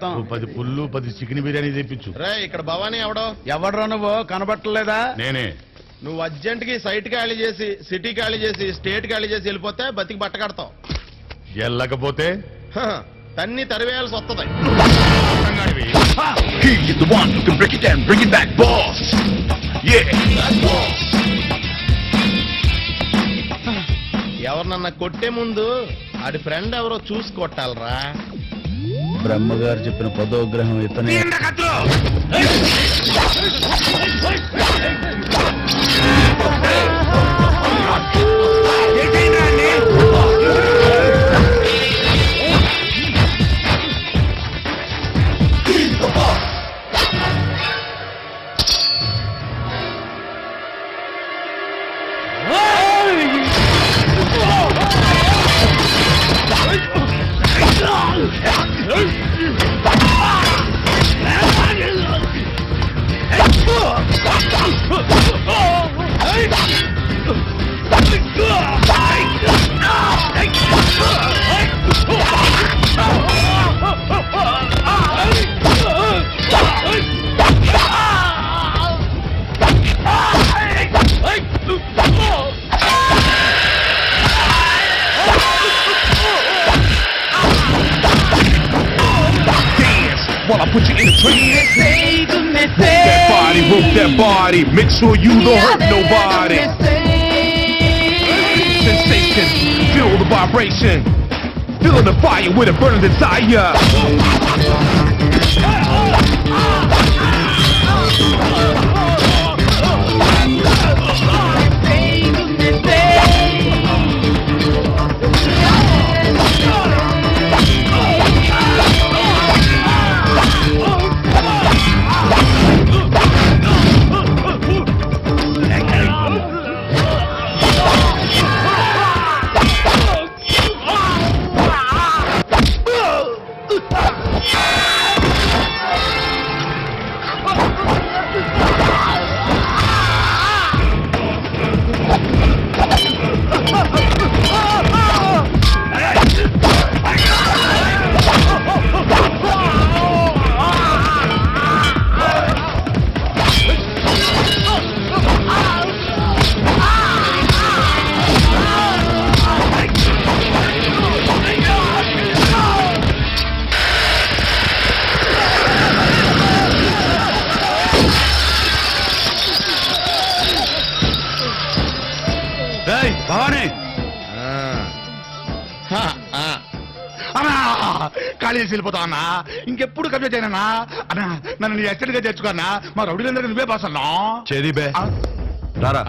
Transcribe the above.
10 పుల్లు 10 చికెన్ బిర్యానీ తెప్పించు. రే ఇక్కడ భవానీ ఎవడో? ఎవడ్రా నువ్వు? కనబట్టలేదా? నేనే. నువ్వు అర్జెంట్ కి సైట్ ఖాళీ చేసి సిటీ ఖాళీ చేసి స్టేట్ ఖాళీ చేసి వెళ్ళిపోతే బతికి బట్ట కడతావు. వెళ్ళకపోతే తన్ని తరివేయాల్సి వస్తుంది. He is the one who can break it down, bring it back, boss. Yeah. ఎవరినన్నా కొట్టే ముందు ఆడి ఫ్రెండ్ ఎవరో చూసి కొట్టాలరా. బ్రహ్మగారు చెప్పిన 10వ గ్రహం ఇతనే. While I put you in a trance. Move that body, make sure you don't hurt nobody. Sensation, feel the vibration, feeling the fire with a burning desire. Bhavani అన్నా, ఖాళీ చేసి వెళ్ళిపోతా అన్నా. ఇంకెప్పుడు కబ్జా చేయనన్నా. అన్నా నన్ను నీ ఎచ్చడిగా తెచ్చుకున్నా. మా రౌడీలందరికీ నువ్వే బాస్ అన్నా. చేది బే రారా.